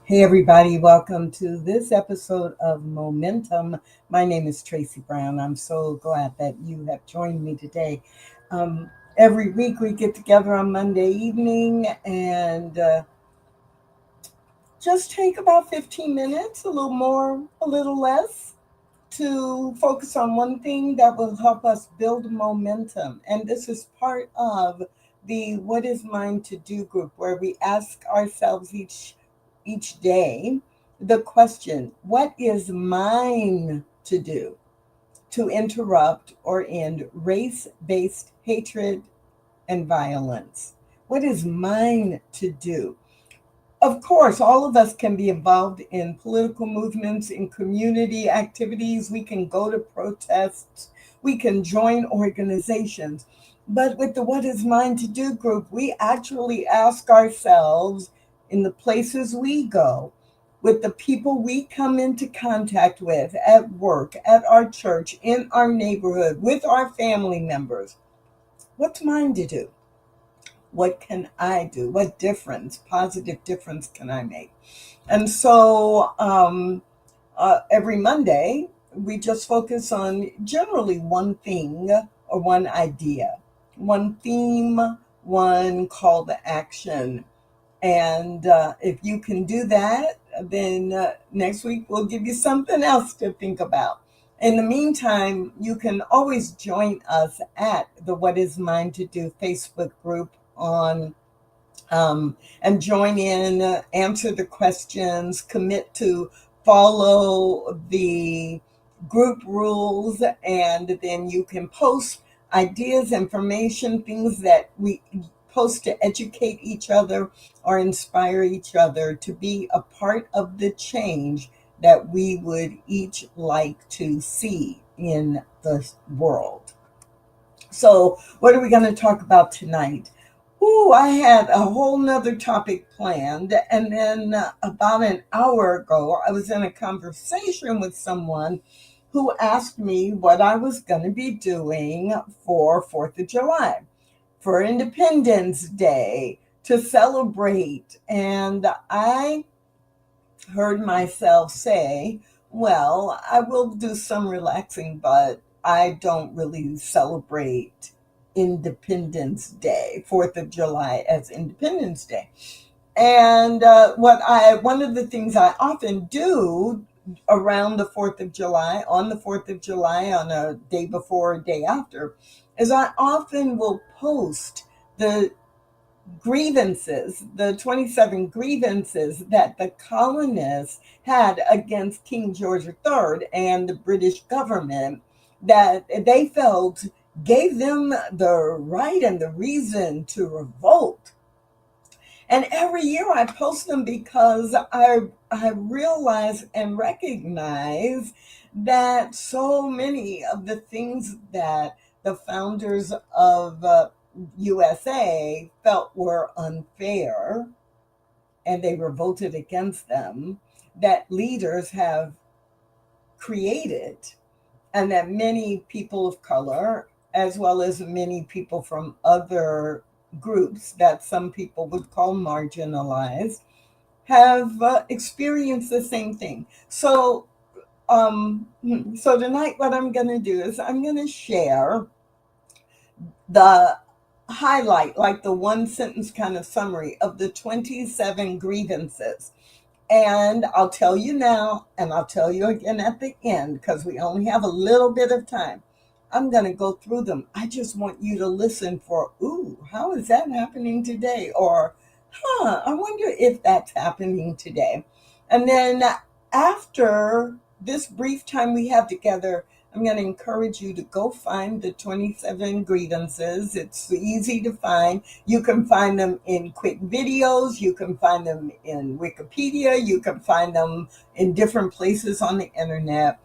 Hey, everybody, welcome to this episode of Momentum. My name is Tracy Brown. I'm so glad that you have joined me today. Every week we get together on Monday evening and just take about 15 minutes, a little more, a little less, to focus on one thing that will help us build momentum. And this is part of the What is Mine to Do group, where we ask ourselves each day the question, what is mine to do to interrupt or end race-based hatred and violence? What is mine to do? Of course, all of us can be involved in political movements, in community activities. We can go to protests. We can join organizations. But with the What is Mine to Do group, we actually ask ourselves in the places we go, with the people we come into contact with at work, at our church, in our neighborhood, with our family members, what's mine to do? What can I do? What difference, positive difference, can I make? And so every Monday, we just focus on generally one thing or one idea, one theme, one call to action. And if you can do that, then next week we'll give you something else to think about. In the meantime, you can always join us at the What Is Mine to Do Facebook group on and join in, answer the questions, commit to follow the group rules, and then you can post ideas, information, things that we post to educate each other or inspire each other to be a part of the change that we would each like to see in the world. So, what are we going to talk about tonight? Ooh, I had a whole nother topic planned. And then about an hour ago, I was in a conversation with someone who asked me what I was going to be doing for 4th of July, for Independence Day, to celebrate. And I heard myself say, well, I will do some relaxing, but I don't really celebrate Independence Day, 4th of July as Independence Day. And one of the things I often do around the 4th of July, on the 4th of July, on a day before or day after, is I often will post the grievances, the 27 grievances that the colonists had against King George III and the British government, that they felt gave them the right and the reason to revolt. And every year I post them because I realize and recognize that so many of the things that the founders of USA felt were unfair and they revolted against them, that leaders have created, and that many people of color, as well as many people from other groups that some people would call marginalized, have experienced the same thing. So tonight, what I'm going to do is I'm going to share the highlight, like the one sentence kind of summary of the 27 grievances. And I'll tell you now, and I'll tell you again at the end, because we only have a little bit of time. I'm going to go through them. I just want you to listen for, ooh, how is that happening today? Or, I wonder if that's happening today. And then after this brief time we have together, I'm going to encourage you to go find the 27 grievances. It's easy to find. You can find them in quick videos. You can find them in Wikipedia. You can find them in different places on the internet.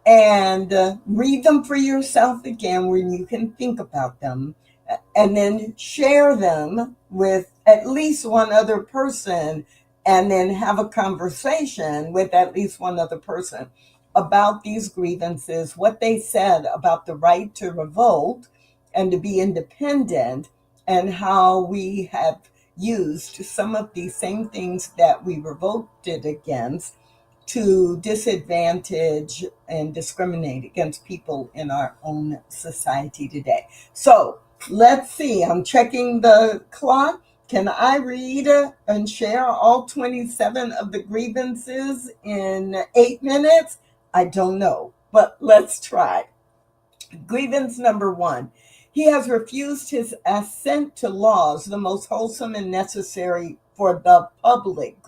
And read them for yourself again when you can think about them. And then share them with at least one other person. And then have a conversation with at least one other person about these grievances, what they said about the right to revolt and to be independent, and how we have used some of these same things that we revolted against to disadvantage and discriminate against people in our own society today. So let's see, I'm checking the clock. Can I read and share all 27 of the grievances in 8 minutes? I don't know, but let's try. Grievance number one. He has refused his assent to laws, the most wholesome and necessary for the public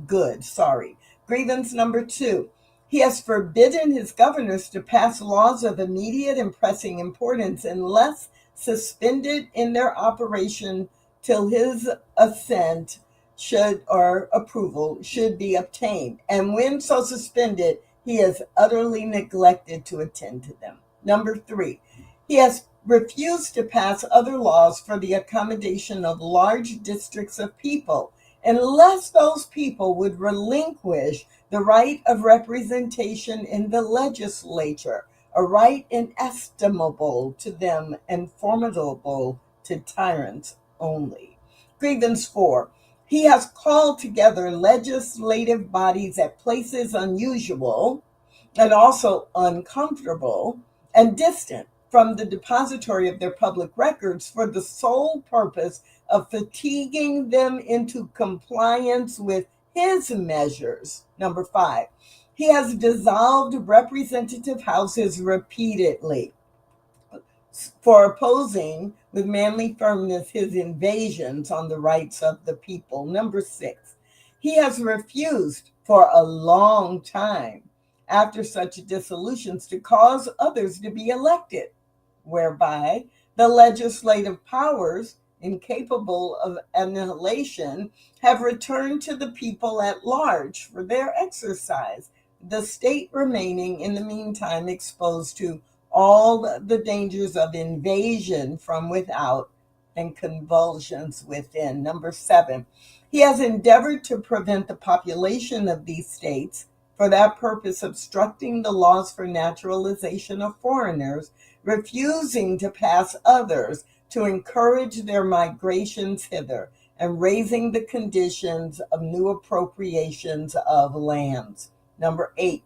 good, sorry. Grievance number two. He has forbidden his governors to pass laws of immediate and pressing importance unless suspended in their operation till his assent should or approval should be obtained. And when so suspended, he has utterly neglected to attend to them. Number three, he has refused to pass other laws for the accommodation of large districts of people unless those people would relinquish the right of representation in the legislature, a right inestimable to them and formidable to tyrants only. Grievance 4. He has called together legislative bodies at places unusual and also uncomfortable and distant from the depository of their public records for the sole purpose of fatiguing them into compliance with his measures. Number 5, he has dissolved representative houses repeatedly for opposing with manly firmness his invasions on the rights of the people. Number 6, he has refused for a long time after such dissolutions to cause others to be elected, whereby the legislative powers, incapable of annihilation, have returned to the people at large for their exercise, the state remaining in the meantime exposed to all the dangers of invasion from without and convulsions within. Number 7, he has endeavored to prevent the population of these states, for that purpose obstructing the laws for naturalization of foreigners, refusing to pass others to encourage their migrations hither, and raising the conditions of new appropriations of lands. Number 8,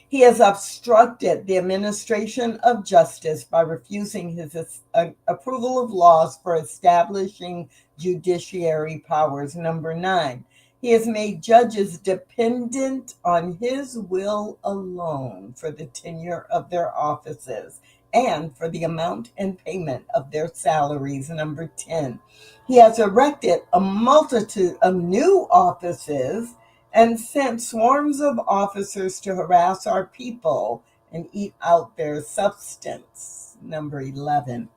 he has obstructed the administration of justice by refusing his approval of laws for establishing judiciary powers. Number 9, he has made judges dependent on his will alone for the tenure of their offices and for the amount and payment of their salaries. Number 10, he has erected a multitude of new offices and sent swarms of officers to harass our people and eat out their substance. Number 11,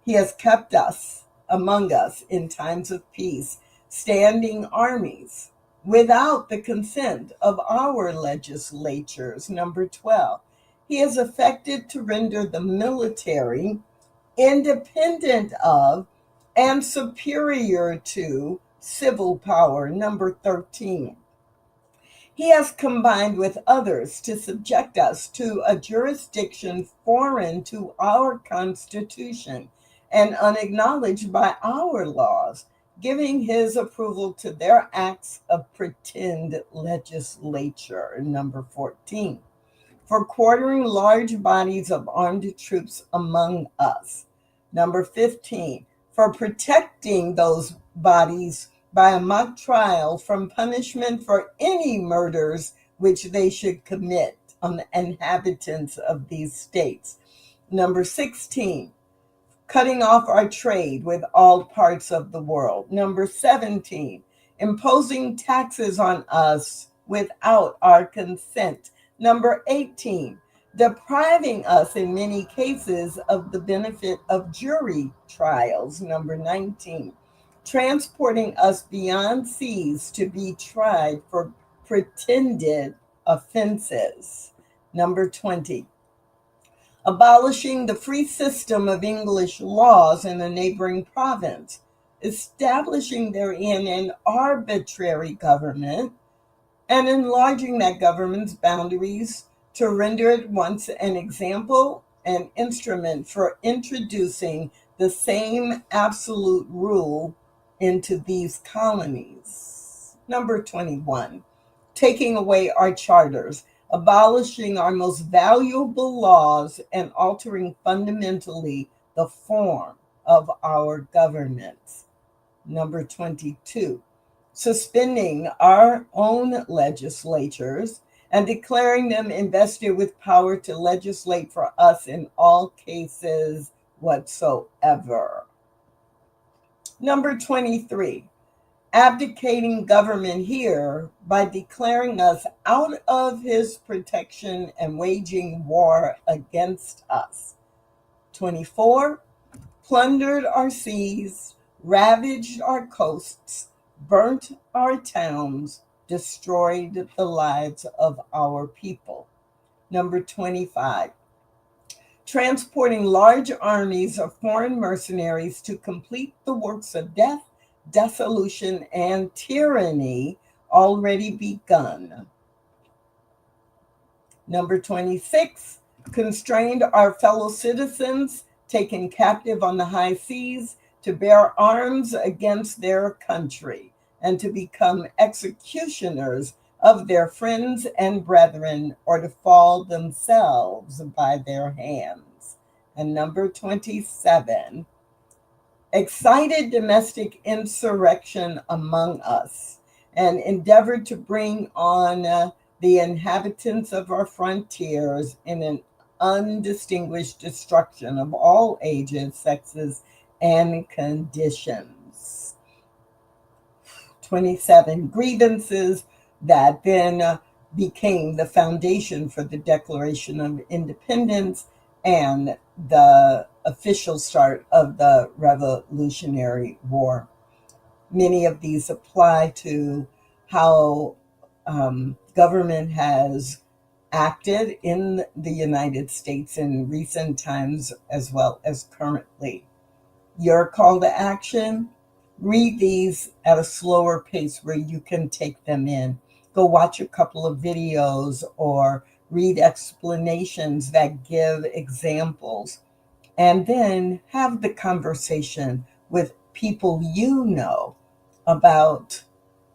he has kept us among us in times of peace, standing armies without the consent of our legislatures. Number 12, he has affected to render the military independent of and superior to civil power. Number 13, he has combined with others to subject us to a jurisdiction foreign to our Constitution and unacknowledged by our laws, giving his approval to their acts of pretend legislature. Number 14, for quartering large bodies of armed troops among us. Number 15, for protecting those bodies by a mock trial from punishment for any murders which they should commit on the inhabitants of these states. Number 16, cutting off our trade with all parts of the world. Number 17, imposing taxes on us without our consent. Number 18, depriving us in many cases of the benefit of jury trials. Number 19, transporting us beyond seas to be tried for pretended offenses. Number 20, abolishing the free system of English laws in a neighboring province, establishing therein an arbitrary government, and enlarging that government's boundaries to render it once an example and instrument for introducing the same absolute rule into these colonies. Number 21, taking away our charters, abolishing our most valuable laws, and altering fundamentally the form of our governments. Number 22, suspending our own legislatures and declaring them invested with power to legislate for us in all cases whatsoever. Number 23, abdicating government here by declaring us out of his protection and waging war against us. 24, plundered our seas, ravaged our coasts, burnt our towns, destroyed the lives of our people. Number 25, transporting large armies of foreign mercenaries to complete the works of death, dissolution, and tyranny already begun. Number 26, constrained our fellow citizens taken captive on the high seas to bear arms against their country and to become executioners of their friends and brethren, or to fall themselves by their hands. And number 27, excited domestic insurrection among us and endeavored to bring on the inhabitants of our frontiers in an undistinguished destruction of all ages, sexes, and conditions. 27, grievances that then became the foundation for the Declaration of Independence and the official start of the Revolutionary War. Many of these apply to how government has acted in the United States in recent times as well as currently. Your call to action, read these at a slower pace where you can take them in. Go watch a couple of videos or read explanations that give examples, and then have the conversation with people you know about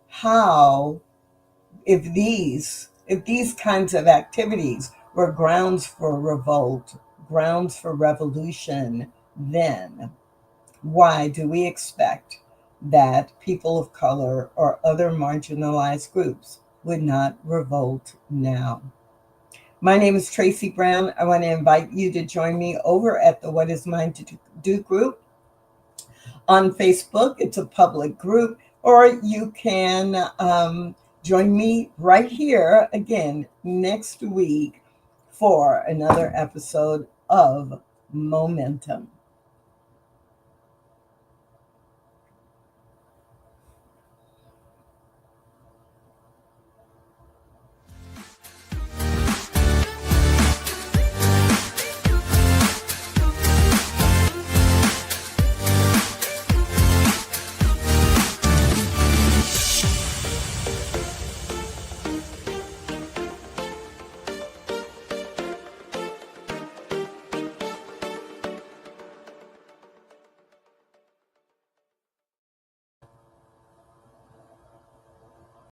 how, if these kinds of activities were grounds for revolt, grounds for revolution, then why do we expect that people of color or other marginalized groups would not revolt now? My name is Tracy Brown. I want to invite you to join me over at the What Is Mine to Do group on Facebook. It's a public group, or you can join me right here again next week for another episode of Momentum.